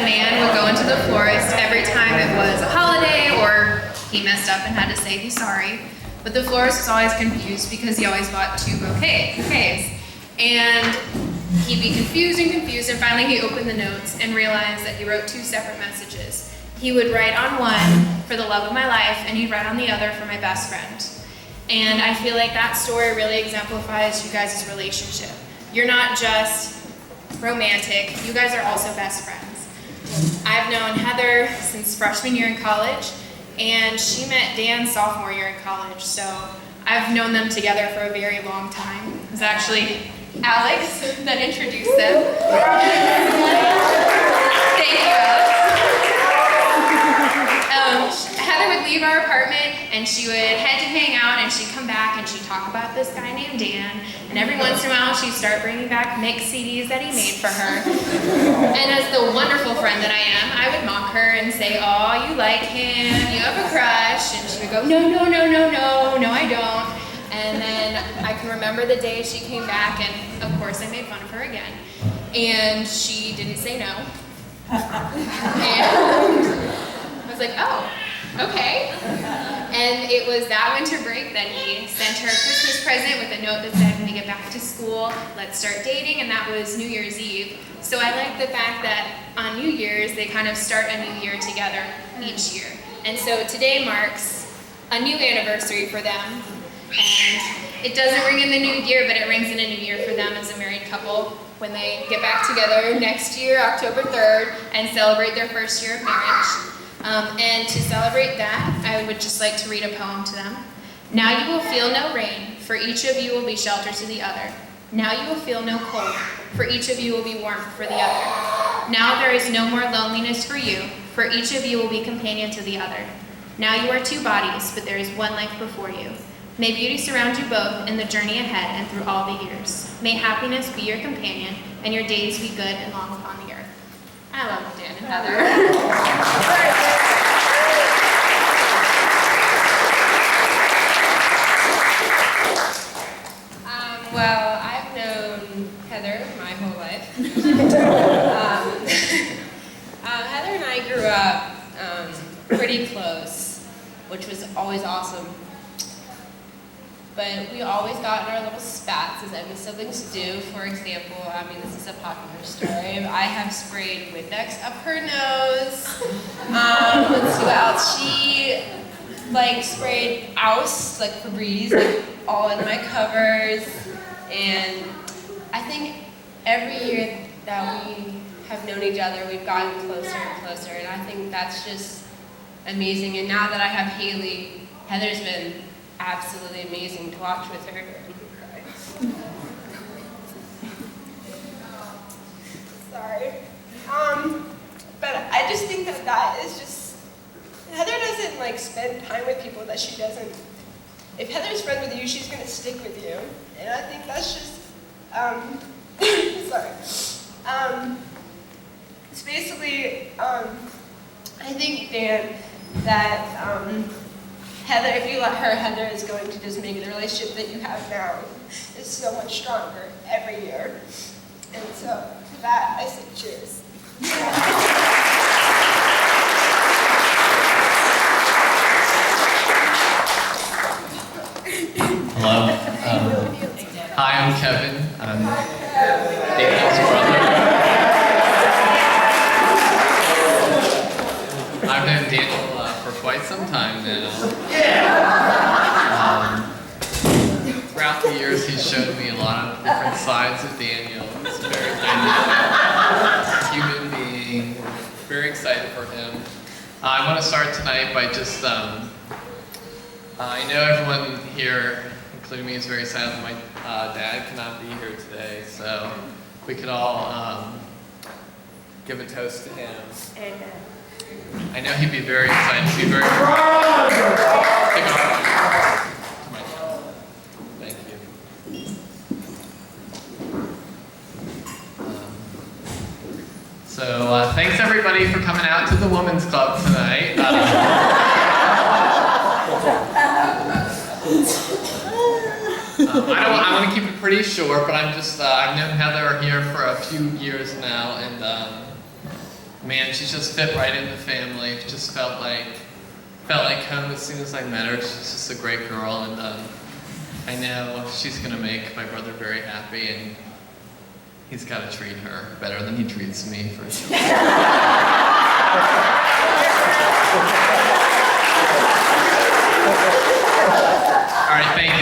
man would go into the florist every time it was a holiday or he messed up and had to say he's sorry. But the florist was always confused because he always bought 2 bouquets. And he'd be confused, and finally he opened the notes and realized that he wrote 2 separate messages. He would write on one for the love of my life, and he'd write on the other for my best friend. And I feel like that story really exemplifies you guys' relationship. You're not just romantic, you guys are also best friends. I've known Heather since freshman year in college, and she met Dan sophomore year in college, so I've known them together for a very long time. It was actually Alex that introduced them. Thank you, Alex. Heather would leave our apartment and she would head to hang out, and she'd come back and she'd talk about this guy named Dan, and every once in a while she'd start bringing back mix CDs that he made for her. And as the wonderful friend that I am, I would mock her and say, "Oh, you like him, you have a crush," and she would go, "No, I don't." And then I can remember the day she came back, and of course I made fun of her again, and she didn't say no. And I was like, "Oh, okay." And it was that winter break that he sent her a Christmas present with a note that said, "When we get back to school, let's start dating," and that was New Year's Eve. So I like the fact that on New Year's, they kind of start a new year together each year. And so today marks a new anniversary for them. And it doesn't ring in the new year, but it rings in a new year for them as a married couple when they get back together next year, October 3rd, and celebrate their first year of marriage. And to celebrate that, I would just like to read a poem to them. "Now you will feel no rain, for each of you will be shelter to the other. Now you will feel no cold, for each of you will be warmth for the other. Now there is no more loneliness for you, for each of you will be companion to the other. Now you are 2 bodies, but there is 1 life before you. May beauty surround you both in the journey ahead and through all the years. May happiness be your companion, and your days be good and long upon the earth." I love Dan and Heather. Well, I've known Heather my whole life. Heather and I grew up pretty close, which was always awesome. But we always got in our little spats, as every siblings do. For example, this is a popular story. I have sprayed Windex up her nose. Let's see what else. She sprayed Ouse, Febreze, all in my covers. And I think every year that we have known each other, we've gotten closer and closer. And I think that's just amazing. And now that I have Haley, Heather's been absolutely amazing to watch with her. Sorry. But I just think that is just, Heather doesn't spend time with people that she doesn't. If Heather's friends with you, she's gonna stick with you. And I think that's just, sorry. It's basically, I think, Dan, that, Heather, if you let her, Heather is going to just make the relationship that you have now is so much stronger every year. And so, for that, I say cheers. Hello. Hi, I'm Kevin. I'm Daniel's brother. I've known Daniel for quite some time now. Throughout the years, he's shown me a lot of different sides of Daniel. He's a very dynamic human being. We're very excited for him. I want to start tonight by just, I know everyone here, including me, is very sad that my dad cannot be here today, so we could all give a toast to him. Amen. I know he'd be very excited. He'd be very proud. Thank you. So thanks everybody for coming out to the Women's Club tonight. I want to keep it pretty short, but I've known Heather here for a few years now, and man, she just fit right in the family. Just felt like home as soon as I met her. She's just a great girl, and I know she's gonna make my brother very happy, and he's got to treat her better than he treats me, for sure. All right, thank you.